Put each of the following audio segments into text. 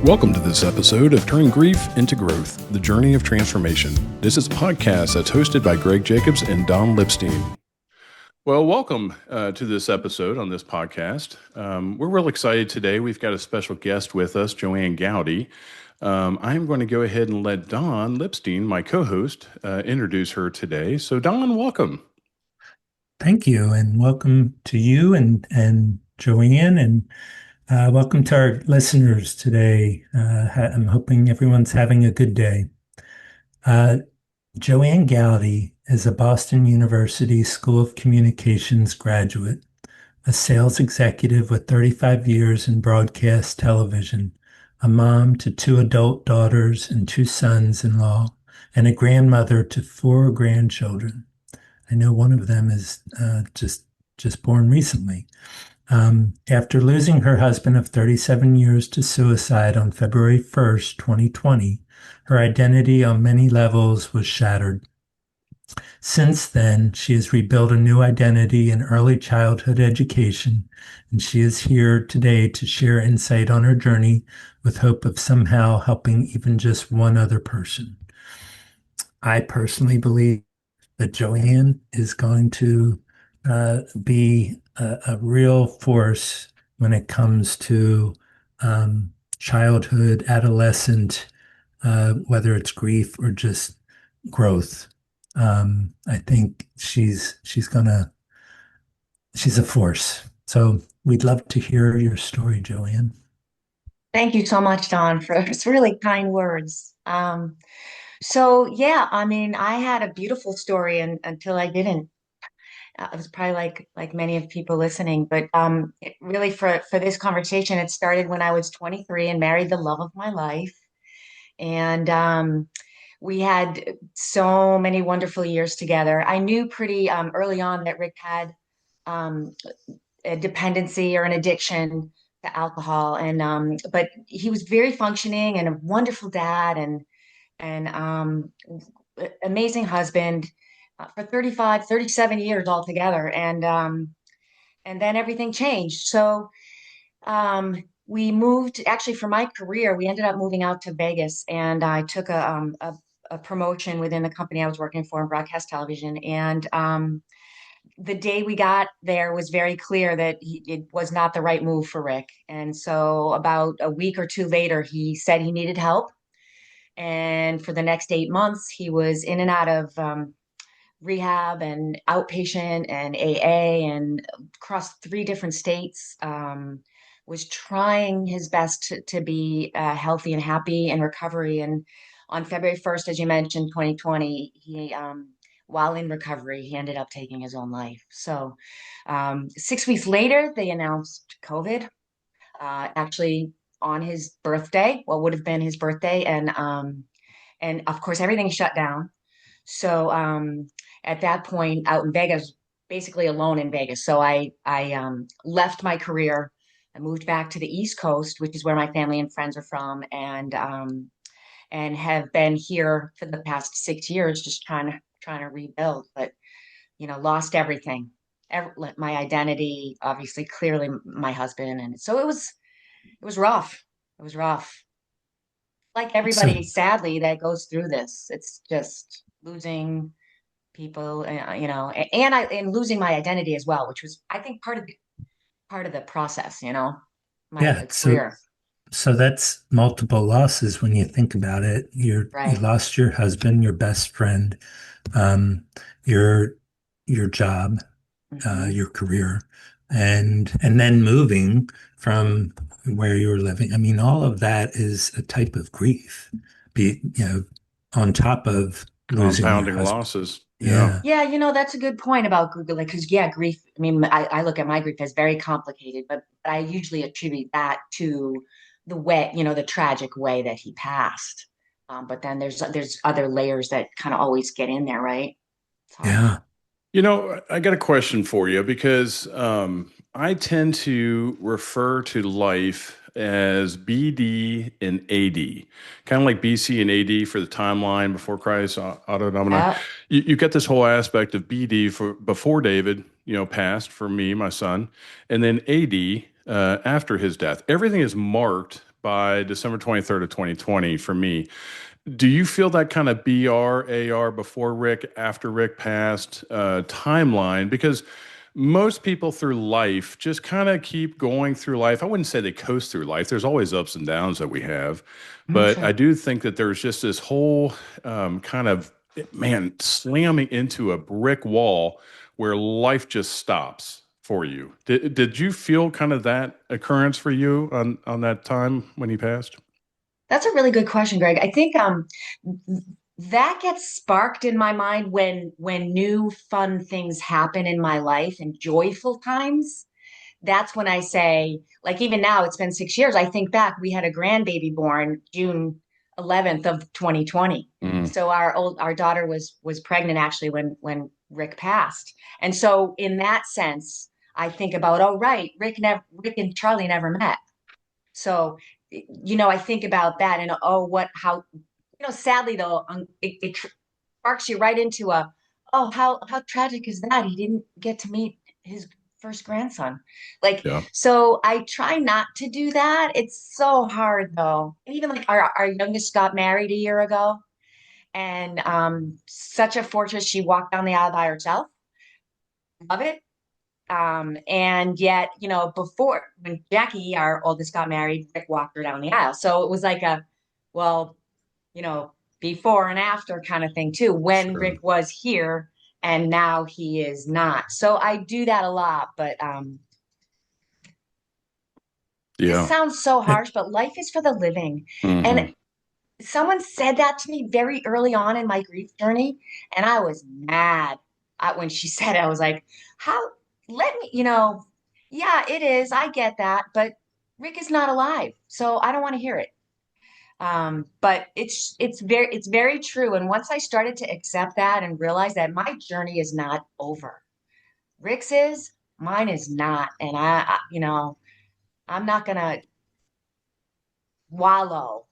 Welcome to this episode of Turning Grief into Growth, the Journey of Transformation. This is a podcast that's hosted by Greg Jacobs and Don Lipstein. Well, welcome to this episode on this podcast. We're real excited today. We've got a special guest with us, Joanne Gowdy. I'm going to go ahead and let Don Lipstein, my co-host, introduce her today. So Don, welcome. Thank you, and welcome to you and Joanne, and welcome to our listeners today. I'm hoping everyone's having a good day. Joanne Gowdy is a Boston University School of Communications graduate, a sales executive with 35 years in broadcast television, a mom to two adult daughters and two sons-in-law, and a grandmother to four grandchildren. I know one of them is just born recently. After losing her husband of 37 years to suicide on February 1st, 2020, her identity on many levels was shattered. Since then, she has rebuilt a new identity in early childhood education, and she is here today to share insight on her journey with hope of somehow helping even just one other person. I personally believe that Joanne is going to be a real force when it comes to childhood, adolescent, whether it's grief or just growth. I think she's a force. So we'd love to hear your story, Joanne. Thank you so much, Don, for those really kind words. I had a beautiful story until I didn't. It was probably like many of people listening, but it really for this conversation, it started when I was 23 and married the love of my life, and we had so many wonderful years together. I knew pretty early on that Rick had um, a dependency or an addiction to alcohol, and but he was very functioning and a wonderful dad and amazing husband for 35, 37 years altogether. And then everything changed. So we moved, actually, for my career, we ended up moving out to Vegas, and I took a promotion within the company I was working for in broadcast television. And the day we got there was very clear that it was not the right move for Rick. And so about a week or two later, he said he needed help. And for the next 8 months, he was in and out of rehab and outpatient and AA and across three different states. Was trying his best to be healthy and happy in recovery. And on February 1st, as you mentioned, 2020, while in recovery, he ended up taking his own life. So 6 weeks later, they announced COVID. Actually, on his birthday, what would have been his birthday, and of course everything shut down. So at that point, out in Vegas, basically alone in Vegas. So I left my career. I moved back to the East Coast, which is where my family and friends are from, and have been here for the past 6 years, just trying to rebuild. But lost everything, my identity, obviously, clearly my husband, and so it was rough. It was rough. Like So everybody, sadly, that goes through this. It's just losing people, and losing my identity as well, which was, I think, part of the process. My yeah, so career, so that's multiple losses when you think about it. You right? lost your husband, your best friend, um, your your job, Hmm. your career, and then moving from where you were living. I mean, all of that is a type of grief. On top of losing your Compounding husband. losses. Yeah. Yeah, Yeah, that's a good point about Google, like, because yeah, grief. I mean, I look at my grief as very complicated, but I usually attribute that to the way, the tragic way that he passed. But then there's other layers that kind of always get in there, right? It's hard. yeah. I got a question for you because I tend to refer to life as BD and AD, kind of like BC and AD for the timeline before Christ, auto domini. Yeah. You get this whole aspect of BD for before David, passed for me, my son, and then AD after his death. Everything is marked by December 23rd of 2020 for me. Do you feel that kind of BR, before Rick, after Rick passed timeline? Because most people through life just kind of keep going through life. I wouldn't say they coast through life. There's always ups and downs that we have. But I Sure. do think that there's just this whole kind of, man, slamming into a brick wall where life just stops for you. Did you feel kind of that occurrence for you on that time when he passed? That's a really good question, Greg. I think that gets sparked in my mind when new fun things happen in my life and joyful times. That's when I say, like even now, it's been 6 years. I think back, we had a grandbaby born June 11th of 2020. Mm, So our daughter was pregnant actually when Rick passed. And so in that sense, I think about, oh right, Rick and Charlie never met. So, I think about that and oh, how, sadly though, it sparks you right into oh, how tragic is that? He didn't get to meet his first grandson. Like, yeah. so I try not to do that. It's so hard though. And even like our youngest got married a year ago, and such a fortress. She walked down the aisle by herself. Love it. And yet, before when Jackie, our oldest, got married, Rick walked her down the aisle. So it was like well, you know, before and after kind of thing too, when Sure. Rick was here and now he is not. So I do that a lot, but this Yeah. sounds so Uh, harsh, but life is for the living. And Hmm. someone said that to me very early on in my grief journey, and I was mad when she said it. I was like, how, let me, yeah, it is. I get that, but Rick is not alive, so I don't want to hear it. But it's very true. And once I started to accept that and realize that my journey is not over, Rick's is, mine is not, and I'm not gonna wallow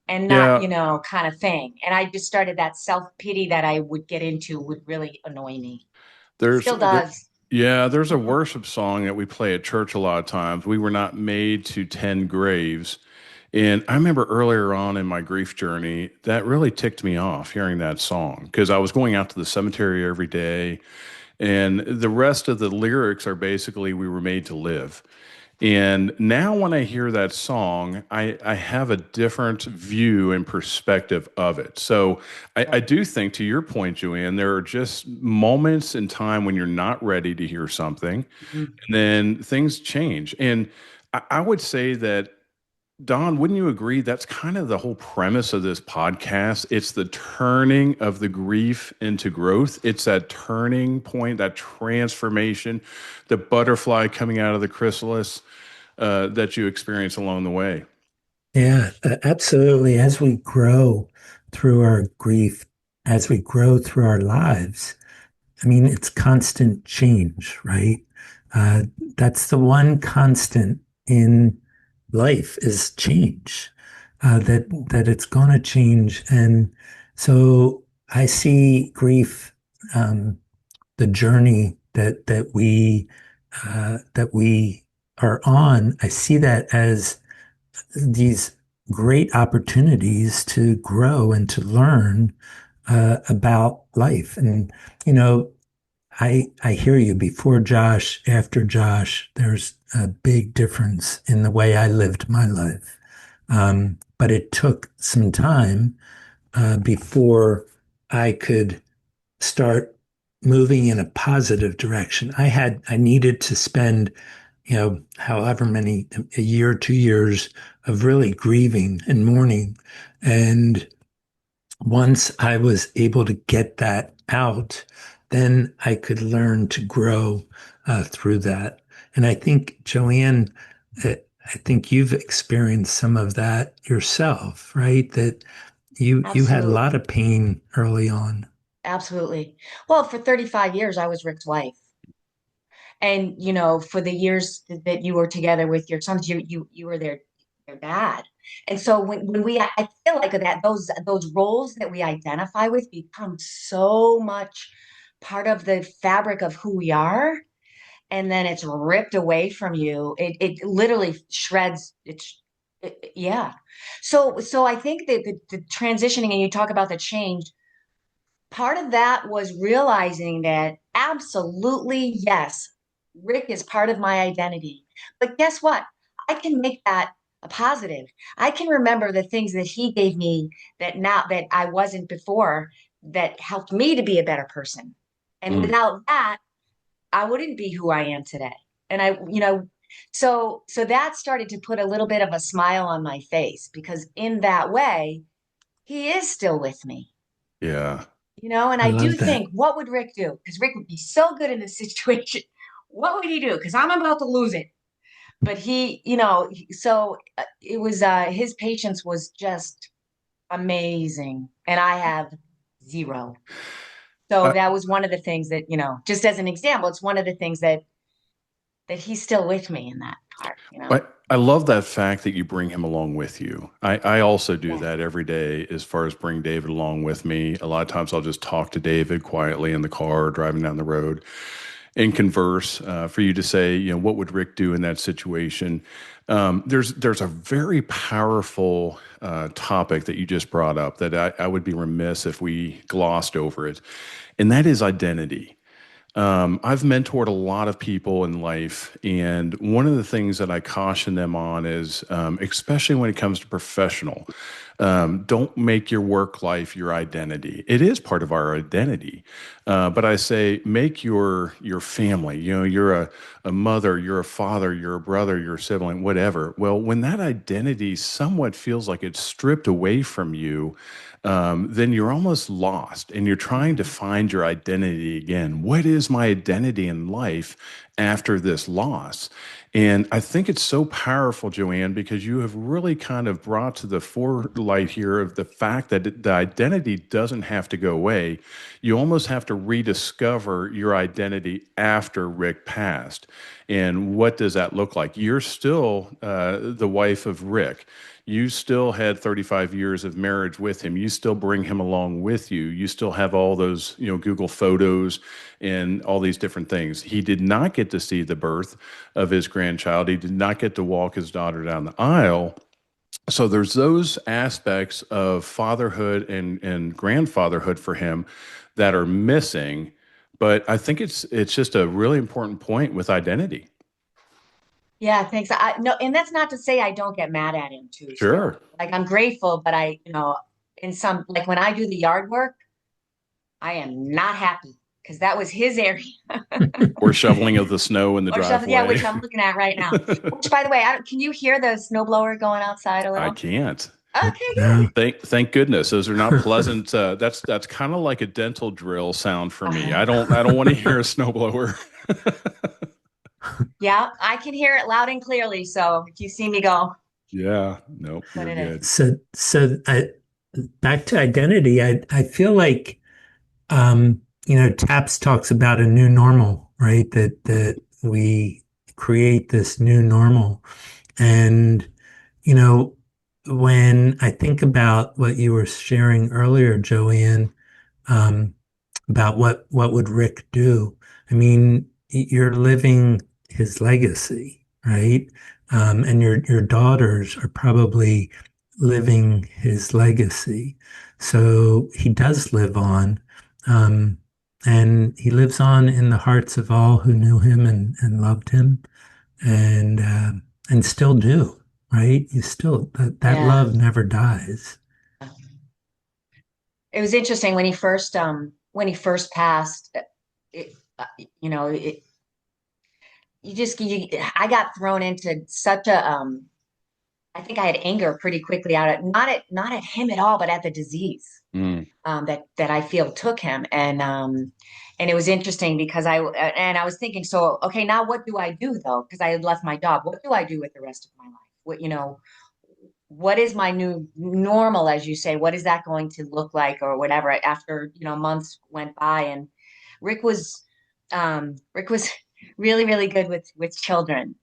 and not, Yeah. kind of thing. And I just started that self-pity that I would get into would really annoy me. There's Still there, does. yeah, there's a worship song that we play at church a lot of times. We were not made to tend graves. And I remember earlier on in my grief journey, that really ticked me off hearing that song because I was going out to the cemetery every day. And the rest of the lyrics are basically, we were made to live. And now when I hear that song, I have a different view and perspective of it. So I do think, to your point, Joanne, there are just moments in time when you're not ready to hear something, Mhm. and then things change. And I would say that, Don, wouldn't you agree that's kind of the whole premise of this podcast? It's the turning of the grief into growth. It's that turning point, that transformation, the butterfly coming out of the chrysalis that you experience along the way. yeah, absolutely. As we grow through our grief, as we grow through our lives, I mean, it's constant change, right? Uh, that's the one constant in life is change. That it's going to change, and so I see grief, the journey that we are on. I see that as these great opportunities to grow and to learn about life, and you know I hear you. Before Josh, after Josh, there's a big difference in the way I lived my life. But it took some time before I could start moving in a positive direction. I needed to spend, however many, a year, 2 years of really grieving and mourning. And once I was able to get that out, then I could learn to grow through that. And I think, Joanne, uh, I think you've experienced some of that yourself, right? That you had a lot Absolutely. of pain early on. Absolutely. Well, for 35 years, I was Rick's wife. And, for the years that you were together with your sons, you were their dad. And so when I feel like that those roles that we identify with become so much part of the fabric of who we are, and then it's ripped away from you. It literally shreds. Yeah. So I think that the transitioning, and you talk about the change, part of that was realizing that absolutely, yes, Rick is part of my identity. But guess what? I can make that a positive. I can remember the things that he gave me that now that I wasn't before that helped me to be a better person. And Mm, without that, I wouldn't be who I am today. And so that started to put a little bit of a smile on my face because in that way, he is still with me. yeah. And I I do love that. think, what would Rick do? Because Rick would be so good in this situation. What would he do? Because I'm about to lose it. But it was his patience was just amazing, and I have zero. So I, that was one of the things that, just as an example, it's one of the things that he's still with me in that part. I love that fact that you bring him along with you. I also do Yeah. that every day as far as bring David along with me. A lot of times I'll just talk to David quietly in the car, driving down the road, and converse for you to say, what would Rick do in that situation? There's a very powerful topic that you just brought up that I would be remiss if we glossed over it, and that is identity. I've mentored a lot of people in life, and one of the things that I caution them on is, especially when it comes to professional, don't make your work life your identity. It is part of our identity, but I say make your family. You're a mother, you're a father, you're a brother, you're a sibling, whatever. Well, when that identity somewhat feels like it's stripped away from you, then you're almost lost and you're trying to Mhm. find your identity again. What is my identity in life after this loss? And I think it's so powerful, Joanne, because you have really kind of brought to the forelight here of the fact that the identity doesn't have to go away. You almost have to rediscover your identity after Rick passed. And what does that look like? You're still the wife of Rick. You still had 35 years of marriage with him. You still bring him along with you. You still have all those, Google photos and all these different things. He did not get to see the birth of his grandchild. He did not get to walk his daughter down the aisle. So there's those aspects of fatherhood and grandfatherhood for him that are missing. But I think it's just a really important point with identity. Yeah, thanks. I no, and that's not to say I don't get mad at him too, still. Sure. Like I'm grateful, but in some like when I do the yard work, I am not happy because that was his area. Or shoveling of the snow in the Or something, yeah, driveway. which I'm looking at right now. Which, by the way, can you hear the snowblower going outside a I little? can't. Okay, Yeah. good. Thank goodness those are not pleasant. That's kind of like a dental drill sound for me. Uh-huh. I don't want to hear a snowblower. Yeah, I can hear it loud and clearly. So if you see me go, Yeah, nope, what you're it is. good. Back to identity, I feel like, TAPS talks about a new normal, right? That we create this new normal. And, you know, when I think about what you were sharing earlier, Joanne, um, about what would Rick do? I mean, you're living his legacy, right? And your daughters are probably living his legacy. So he does live on, um, and he lives on in the hearts of all who knew him and loved him, and still do, right? You still that Yeah. love never dies. It was interesting when he first passed. It, uh, you know, it, I got thrown into such a I think I had anger pretty quickly out at not at him at all, but at the disease Mm, that I feel took him, and it was interesting because I was thinking, so okay, now what do I do though? Because I had left my job. What do I do with the rest of my life? What is my new normal, as you say? What is that going to look like, or whatever? After months went by, and Rick was Rick was really really good with children.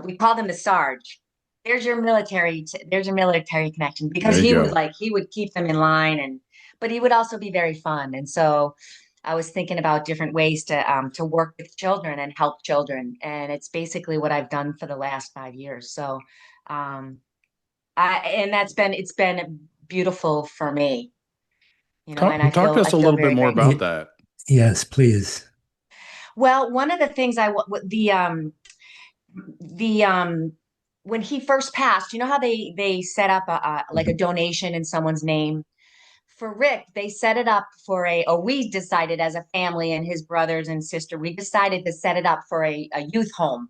We called him the Sarge. There's your military connection because there you go. he would keep them in line, but he would also be very fun. And so I was thinking about different ways to work with children and help children, and it's basically what I've done for the last 5 years. So um, And it's been beautiful for me, Talk and I talk to feel us I a feel little bit very more grateful. about that. Yes, please. Well, one of the things the when he first passed, you know how they set up like a donation in someone's name. For Rick, they set it up or we decided as a family and his brothers and sister, we decided to set it up for a youth home,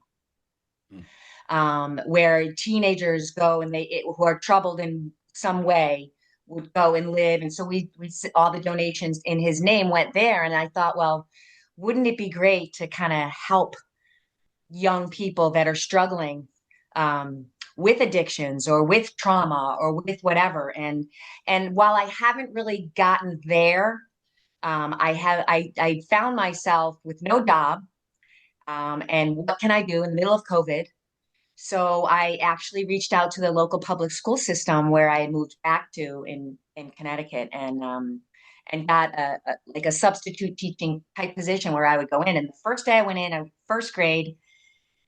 Mm. where teenagers go and who are troubled in some way would go and live. And so we all the donations in his name went there. And I thought, well, wouldn't it be great to kind of help young people that are struggling with addictions or with trauma or with whatever. And while I haven't really gotten there, I found myself with no job. And what can I do in the middle of COVID? So I actually reached out to the local public school system where I moved back to in Connecticut, and got like a substitute teaching type position where I would go in. And the first day I went in first grade,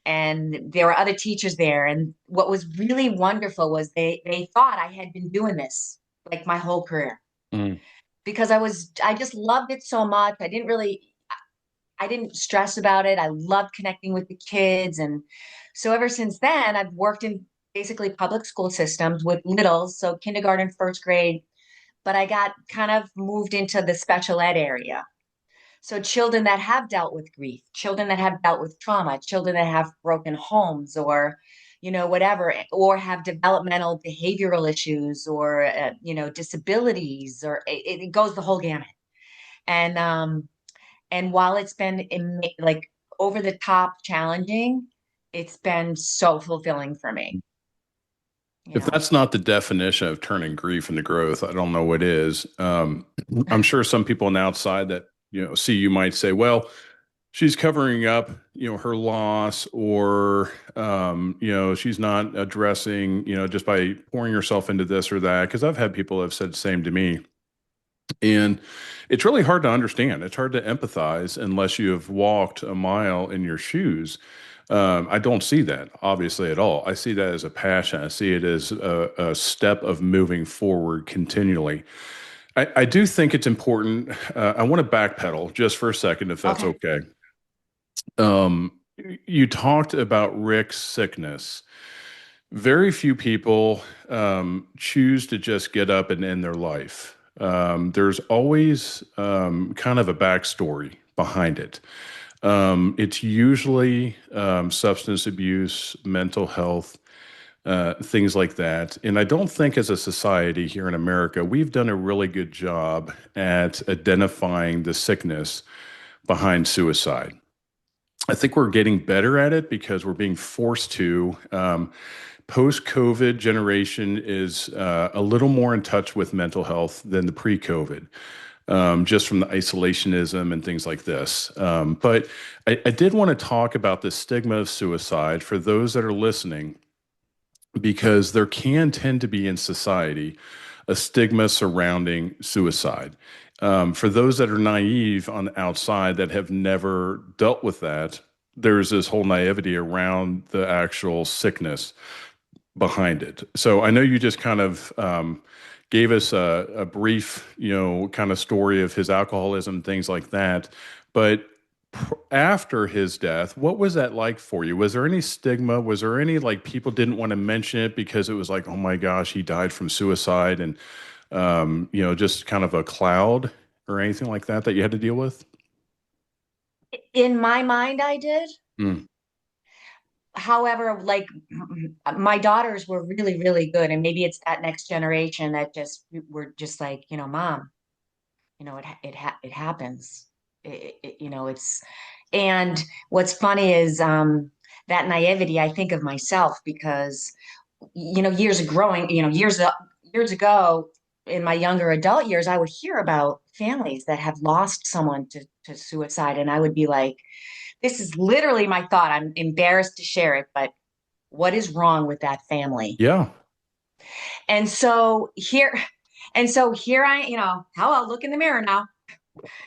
and there were other teachers there. And what was really wonderful was they thought I had been doing this like my whole career, Mm. because I just loved it so much. I didn't stress about it. I loved connecting with the kids. And so ever since then, I've worked in basically public school systems with littles, so kindergarten, first grade, but I got kind of moved into the special ed area. So children that have dealt with grief, children that have dealt with trauma, children that have broken homes or, whatever, or have developmental behavioral issues or, disabilities, or it goes the whole gamut. And while it's been like over the top challenging, it's been so fulfilling for me, you If know. that's not the definition of turning grief into growth, I don't know what is. I'm sure some people on the outside that see you might say, "Well, she's covering up, her loss, or she's not addressing, just by pouring herself into this or that." Because I've had people have said the same to me, and it's really hard to understand. It's hard to empathize unless you have walked a mile in your shoes. I don't see that obviously at all. I see that as a passion. I see it as a step of moving forward continually. I do think it's important. I want to backpedal just for a second, if that's Okay. okay. Um, you talked about Rick's sickness. Very few people choose to just get up and end their life. There's always kind of a backstory behind it. It's usually substance abuse, mental health, things like that. And I don't think as a society here in America, we've done a really good job at identifying the sickness behind suicide. I think we're getting better at it because we're being forced to. Post-COVID generation is a little more in touch with mental health than the pre-COVID, just from the isolationism and things like this. But I did want to talk about the stigma of suicide for those that are listening, because there can tend to be in society a stigma surrounding suicide. For those that are naive on the outside that have never dealt with that, there's this whole naivety around the actual sickness behind it. So I know you just kind of gave us a brief, kind of story of his alcoholism, things like that. But after his death, what was that like for you? Was there any stigma? Was there any like people didn't want to mention it because it was like, oh my gosh, he died from suicide, and just kind of a cloud or anything like that that you had to deal with? In my mind, I did. Mm. However, like my daughters were really, really good. And maybe it's that next generation that just were just like, Mom, it happens. It's, and what's funny is that naivety. I think of myself because, years of growing, years ago in my younger adult years, I would hear about families that have lost someone to suicide. And I would be like, this is literally my thought. I'm embarrassed to share it, but what is wrong with that family? Yeah. And so here, I, how I'll look in the mirror now.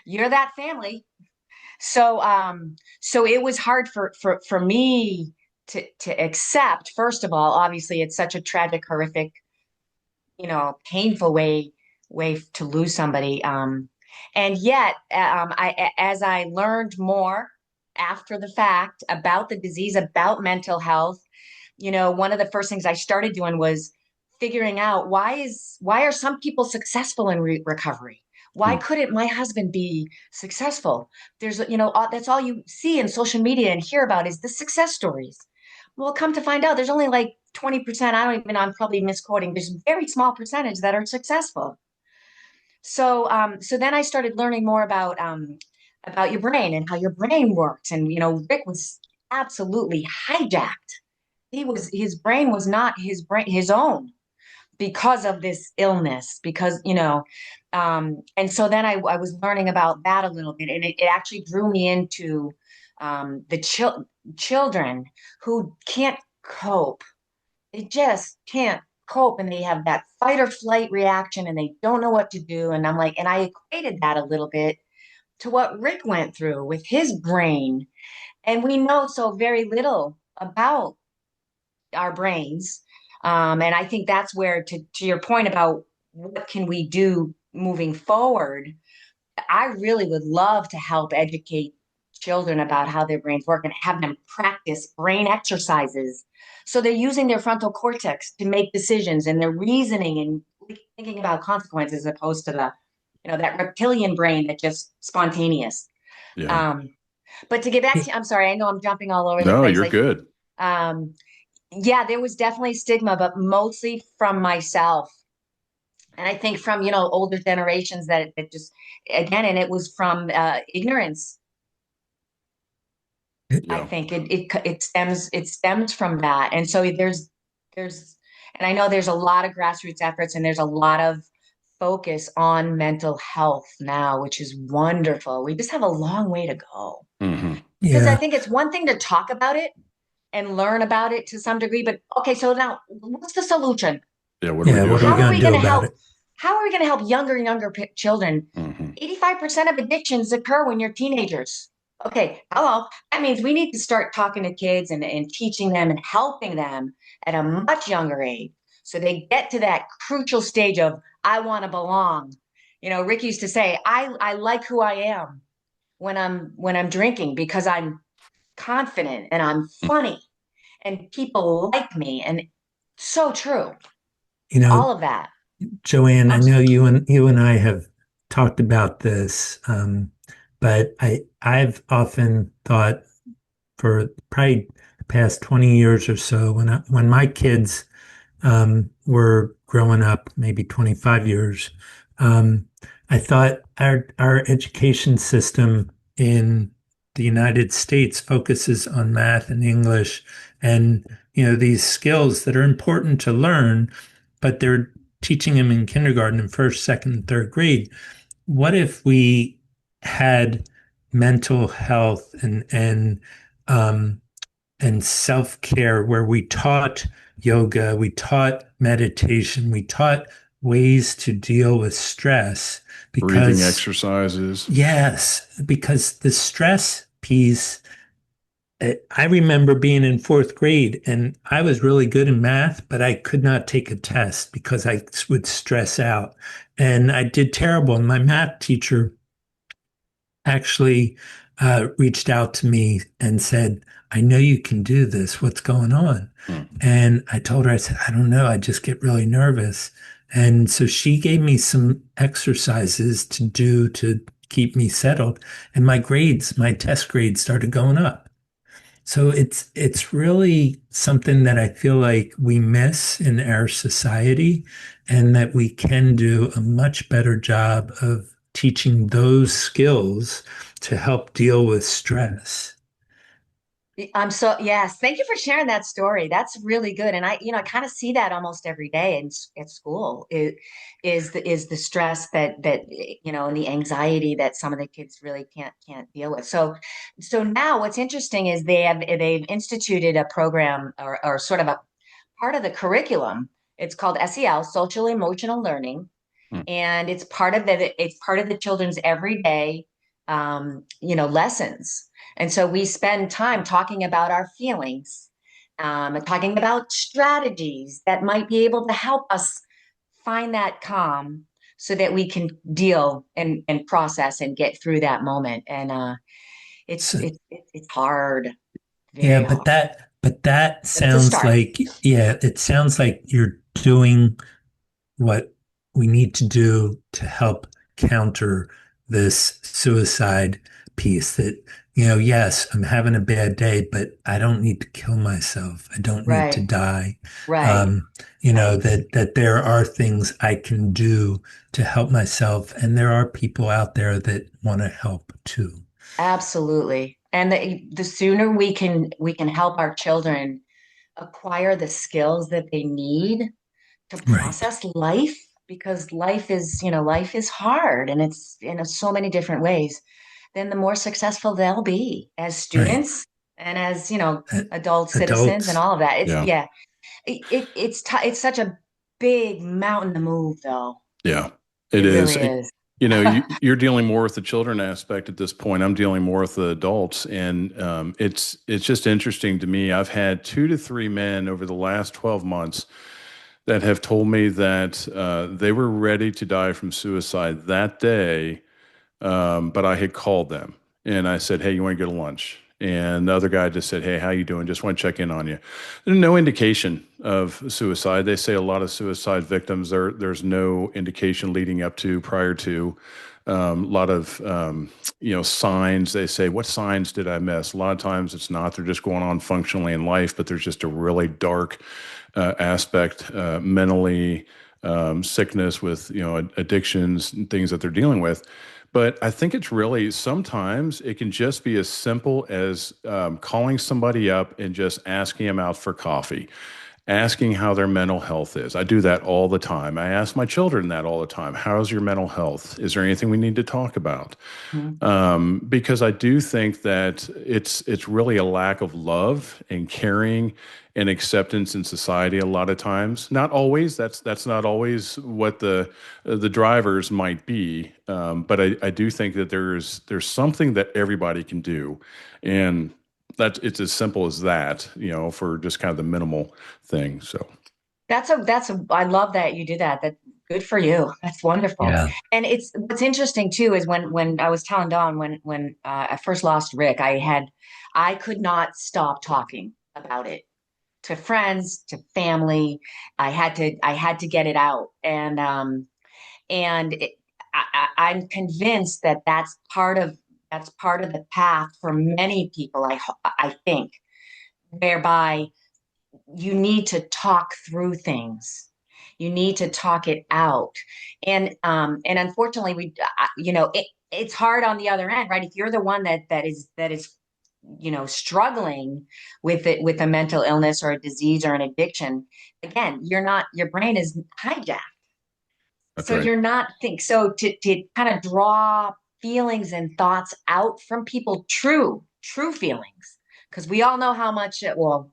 You're that family. So it was hard for me to accept. First of all, obviously, it's such a tragic, horrific painful way to lose somebody. And yet, as I learned more after the fact about the disease, about mental health, one of the first things I started doing was figuring out why are some people successful in recovery? Why Mm. couldn't my husband be successful? There's, that's all you see in social media and hear about is the success stories. Well, come to find out, there's only like 20%. I don't even, I'm probably misquoting. There's a very small percentage that are successful. So then I started learning more about your brain and how your brain works. And, Rick was absolutely hijacked. His brain was not his own because of this illness, because, and so then I was learning about that a little bit, and it actually drew me into the children who can't cope. They just can't cope, and they have that fight or flight reaction and they don't know what to do. And I'm like, and I equated that a little bit to what Rick went through with his brain. And we know so very little about our brains. And I think that's where, to your point about what can we do moving forward, I really would love to help educate children about how their brains work and have them practice brain exercises. So they're using their frontal cortex to make decisions and they're reasoning and thinking about consequences as opposed to that reptilian brain that just spontaneous. Yeah. Um, but to get back to, I'm sorry, I know I'm jumping all over the No, place. you're good. Um, yeah, there was definitely stigma, but mostly from myself. And I think from, older generations that it just, again, and it was from ignorance. I Yeah. think it stems from that. And so there's, and I know there's a lot of grassroots efforts and there's a lot of focus on mental health now, which is wonderful. We just have a long way to go Hmm. because I Yeah. think it's one thing to talk about it and learn about it to some degree, but okay, so now what's the solution? Yeah. What do we Yeah. do What are we How about are it? going we to going do to about help? it? How are we going to help younger children? Hmm. 85% of addictions occur when you're teenagers. Okay, hello. That means we need to start talking to kids and teaching them and helping them at a much younger age so they get to that crucial stage of, I want to belong. Rick used to say, I like who I am when I'm drinking because I'm confident and I'm funny and people like me. And so true. You know, All of that. Joanne, I I'm know you and I have talked about this, but I've often thought for probably the past 20 years or so, when my kids were growing up, maybe 25 years, um, I thought our education system in the United States focuses on math and English and these skills that are important to learn, but they're teaching them in kindergarten and first, second, and third grade. What if we had mental health um, and self-care where we taught yoga, we taught meditation, we taught ways to deal with stress? Breathing Because exercises. yes, because the stress piece, I remember being in fourth grade and I was really good in math, but I could not take a test because I would stress out. And I did terrible. And my math teacher actually reached out to me and said, I know you can do this. What's going on? Mm. And I told her, I said, I don't know. I just get really nervous. And so she gave me some exercises to do to keep me settled. And my test grades started going up. So it's really something that I feel like we miss in our society, and that we can do a much better job of teaching those skills to help deal with stress. yes. Thank you for sharing that story. That's really good. And I kind of see that almost every day at school. It is the stress that and the anxiety that some of the kids really can't deal with. So now what's interesting is they've instituted a program or sort of a part of the curriculum. It's called SEL, Social Emotional Learning, Mm. and it's part of the children's everyday lessons. And so we spend time talking about our feelings, talking about strategies that might be able to help us find that calm so that we can deal and process and get through that moment. And it's So, it's hard, yeah, very hard. but that But it's a sounds start. like, yeah, it sounds like you're doing what we need to do to help counter this suicide piece that, yes, I'm having a bad day, but I don't need to kill myself. I don't need to Right, die. right, right. That there are things I can do to help myself. And there are people out there that want to help too. Absolutely. And the sooner we can help our children acquire the skills that they need to Right, process life, because life is hard and it's in so many different ways, then the more successful they'll be as right. students and as, Uh, adult citizens and Adults. all of that. It's Yeah. yeah, it's such a big mountain to move though. Yeah, it It is. really is. You're dealing more with the children aspect at this point. I'm dealing more with the adults, and it's just interesting to me. I've had 2 to 3 men over the last 12 months that have told me that they were ready to die from suicide that day, but I had called them and I said, "Hey, you want to go to lunch?" And the other guy just said, "Hey, how you doing? Just want to check in on you." There's no indication of suicide. They say a lot of suicide victims there's no indication leading up to, prior to. A lot of signs. They say, "What signs did I miss?" A lot of times it's not. They're just going on functionally in life, but there's just a really dark aspect mentally, sickness with addictions and things that they're dealing with. But I think it's really sometimes it can just be as simple as calling somebody up and just asking them out for coffee, asking how their mental health is. I do that all the time. I ask my children that all the time. How's your mental health? Is there anything we need to talk about? Mhm. Because I do think that it's really a lack of love and caring and acceptance in society a lot of times. Not always. That's not always what the drivers might be. But I do think that there's something that everybody can do, and that it's as simple as that. For just kind of the minimal thing. So I love that you do that. That good for you. That's wonderful. Yeah. And it's what's interesting too is when I was telling Dawn when I first lost Rick, I could not stop talking about it to friends, to family. I had to get it out. And I'm convinced that that's part of the path for many people. I think whereby you need to talk through things. You need to talk it out. And unfortunately, it's hard on the other end, right? If you're the one that is struggling with it, with a mental illness or a disease or an addiction, again, your brain is hijacked. that's So right. you're not think so to kind of draw feelings and thoughts out from people, true feelings, because we all know how much well,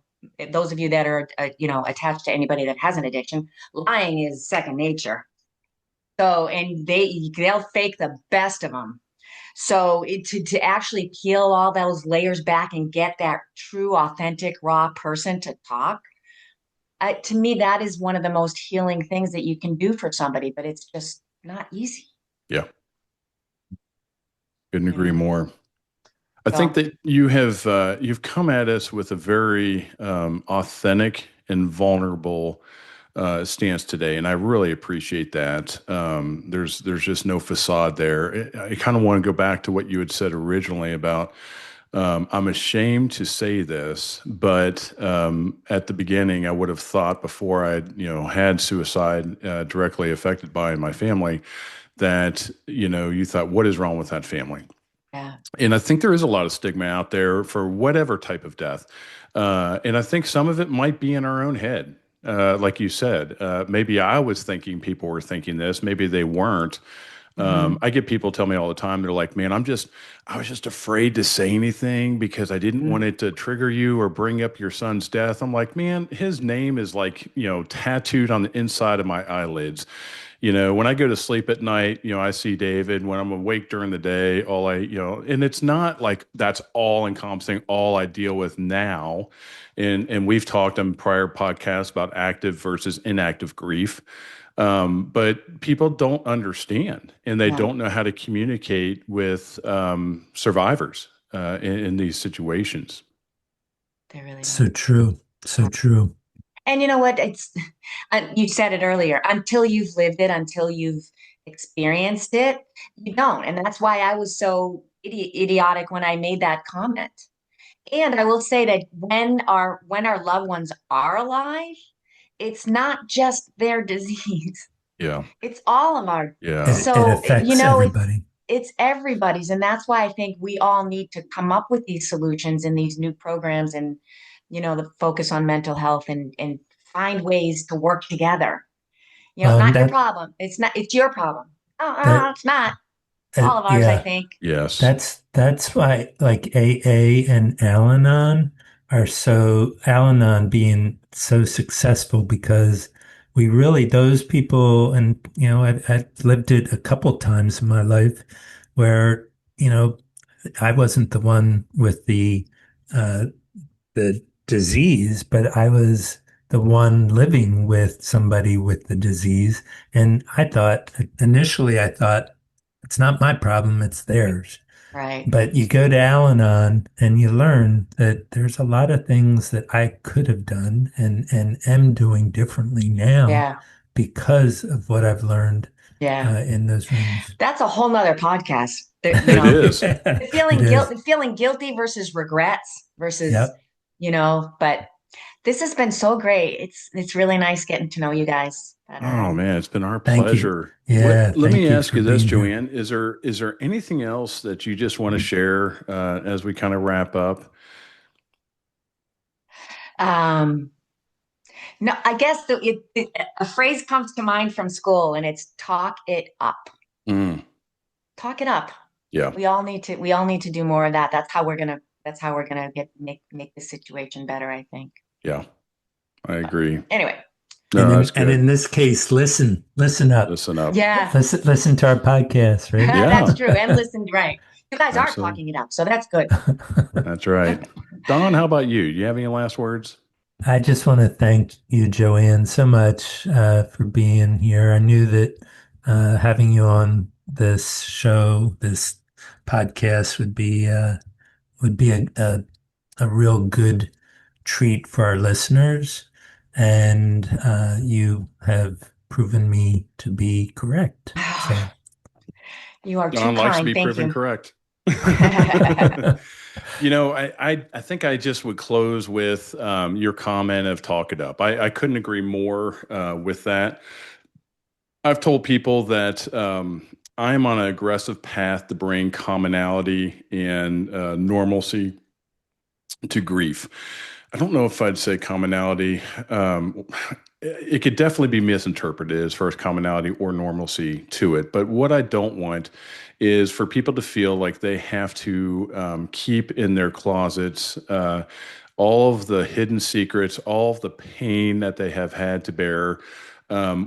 those of you that are attached to anybody that has an addiction, lying is second nature. So and they'll fake the best of them. So to actually peel all those layers back and get that true, authentic, raw person to talk, to me, that is one of the most healing things that you can do for somebody, but it's just not easy, Yeah, couldn't you agree know. more. I think So that you've come at us with a very authentic and vulnerable stance today, and I really appreciate that. There's just no facade there. I kind of want to go back to what you had said originally about I'm ashamed to say this, but at the beginning, I would have thought before I had suicide directly affected by in my family that you thought, what is wrong with that family? yeah, And I think there is a lot of stigma out there for whatever type of death. And I think some of it might be in our own head. Like you said, maybe I was thinking people were thinking this, maybe they weren't. hmm I get people tell me all the time, they're like, man, I was just afraid to say anything because I didn't want it to trigger you or bring up your son's death. I'm like, man, his name is like, tattooed on the inside of my eyelids. When I go to sleep at night, I see David. When I'm awake during the day, and it's not like that's all encompassing, all I deal with now. And we've talked on prior podcasts about active versus inactive grief. But people don't understand, and they No, don't know how to communicate with survivors in these situations. they really So don't. true. So true. And you know what? It's you said it earlier. Until you've lived it, until you've experienced it, you don't. And that's why I was so idiotic when I made that comment. And I will say that when our loved ones are alive, it's not just their disease. Yeah, It's all of our. yeah. It So, affects everybody. it's everybody's. And that's why I think we all need to come up with these solutions and these new programs and, the focus on mental health and find ways to work together. Well, and Not your problem. It's your problem. that It's not. It's all of ours, I yeah, think. Yes. that's why like AA and Al-Anon Al-Anon being so successful because we really those people and I've lived it a couple times in my life where I wasn't the one with uh, the disease, but I was the one living with somebody with the disease. And initially, I thought, it's not my problem, it's theirs. Right. But you go to Al-Anon and you learn that there's a lot of things that I could have done and am doing differently now Yeah. because of what I've learned Yeah. in those rooms. That's a whole nother podcast. It is. The It feeling guilt, is. the feeling guilty versus regrets versus, Yep. but this has been so great. It's really nice getting to know you guys better. Oh And man, it's been our Thank you. pleasure. Yeah. Let me Thank you ask for you this, being here. Joanne. Is there anything else that you just want to share as we kind of wrap up? um, no, I guess a phrase comes to mind from school, and it's talk it up. Mm, Talk it up. yeah, We all need to do more of that. That's how we're gonna make the situation better, I think. yeah, I But agree. anyway, No, that's And good. in this case, listen up. Listen up. yeah, Listen to our podcast, right? that's Yeah, true. And listen, right. You guys are absolutely. talking it up, so that's good. That's right. Don, how about you? Do you have any last words? I just want to thank you, Joanne, so much for being here. I knew that having you on this show, this podcast, would be a real good treat for our listeners, and you have proven me to be correct. So. You are too Don likes to kind. be Thank proven you. correct. I think I just would close with your comment of talk it up. I couldn't agree more with that. I've told people that I am on an aggressive path to bring commonality and normalcy to grief. I don't know if I'd say commonality. It could definitely be misinterpreted as far as commonality or normalcy to it. But what I don't want is for people to feel like they have to keep in their closets all of the hidden secrets, all of the pain that they have had to bear.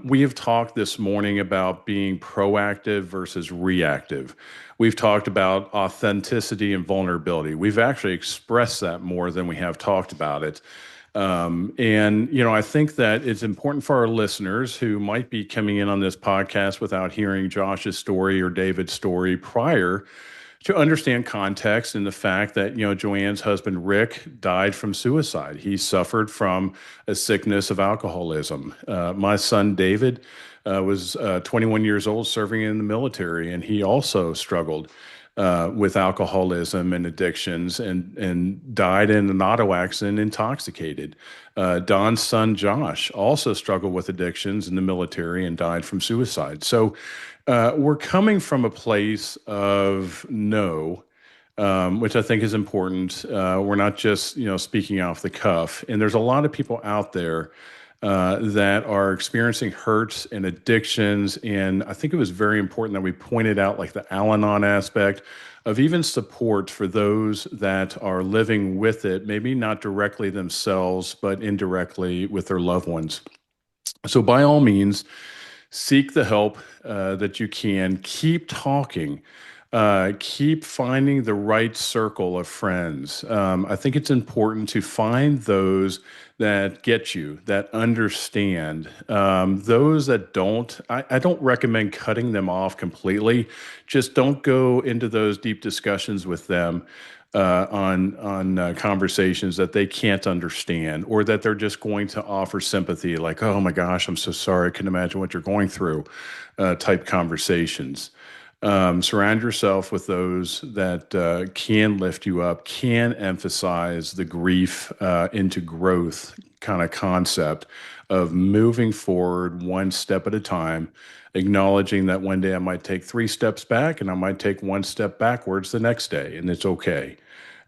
We have talked this morning about being proactive versus reactive. We've talked about authenticity and vulnerability. We've actually expressed that more than we have talked about it. I think that it's important for our listeners who might be coming in on this podcast without hearing Josh's story or David's story prior to understand context and the fact that, Joanne's husband, Rick, died from suicide. He suffered from a sickness of alcoholism. My son, David, was 21 years old serving in the military, and he also struggled with alcoholism and addictions and died in an auto accident intoxicated. Don's son, Josh, also struggled with addictions in the military and died from suicide. So we're coming from a place of no, which I think is important. We're not just speaking off the cuff, and there's a lot of people out there that are experiencing hurts and addictions. And I think it was very important that we pointed out like the Al-Anon aspect of even support for those that are living with it, maybe not directly themselves, but indirectly with their loved ones. So by all means, seek the help that you can. Keep talking. Keep finding the right circle of friends. I think it's important to find those that get you, that understand. Those that don't, I don't recommend cutting them off completely. Just don't go into those deep discussions with them on conversations that they can't understand, or that they're just going to offer sympathy, like, "Oh my gosh, I'm so sorry. I can imagine what you're going through," type conversations. Surround yourself with those that can lift you up, can emphasize the grief into growth kind of concept of moving forward one step at a time, acknowledging that one day I might take 3 steps back and I might take 1 step backwards the next day, and it's okay.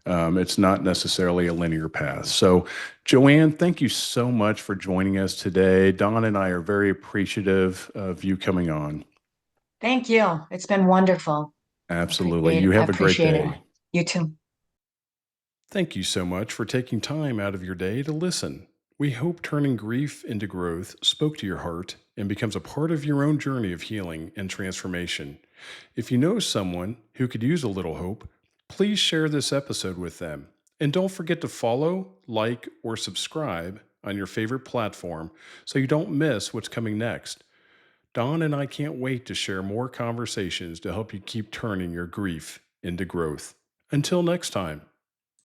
It's not necessarily a linear path. So, Joanne, thank you so much for joining us today. Don and I are very appreciative of you coming on. Thank you. It's been wonderful. Absolutely. You I have a great appreciate it. day. You too. Thank you so much for taking time out of your day to listen. We hope turning grief into growth spoke to your heart and becomes a part of your own journey of healing and transformation. If you know someone who could use a little hope, please share this episode with them. And don't forget to follow, like, or subscribe on your favorite platform so you don't miss what's coming next. Don and I can't wait to share more conversations to help you keep turning your grief into growth. Until next time.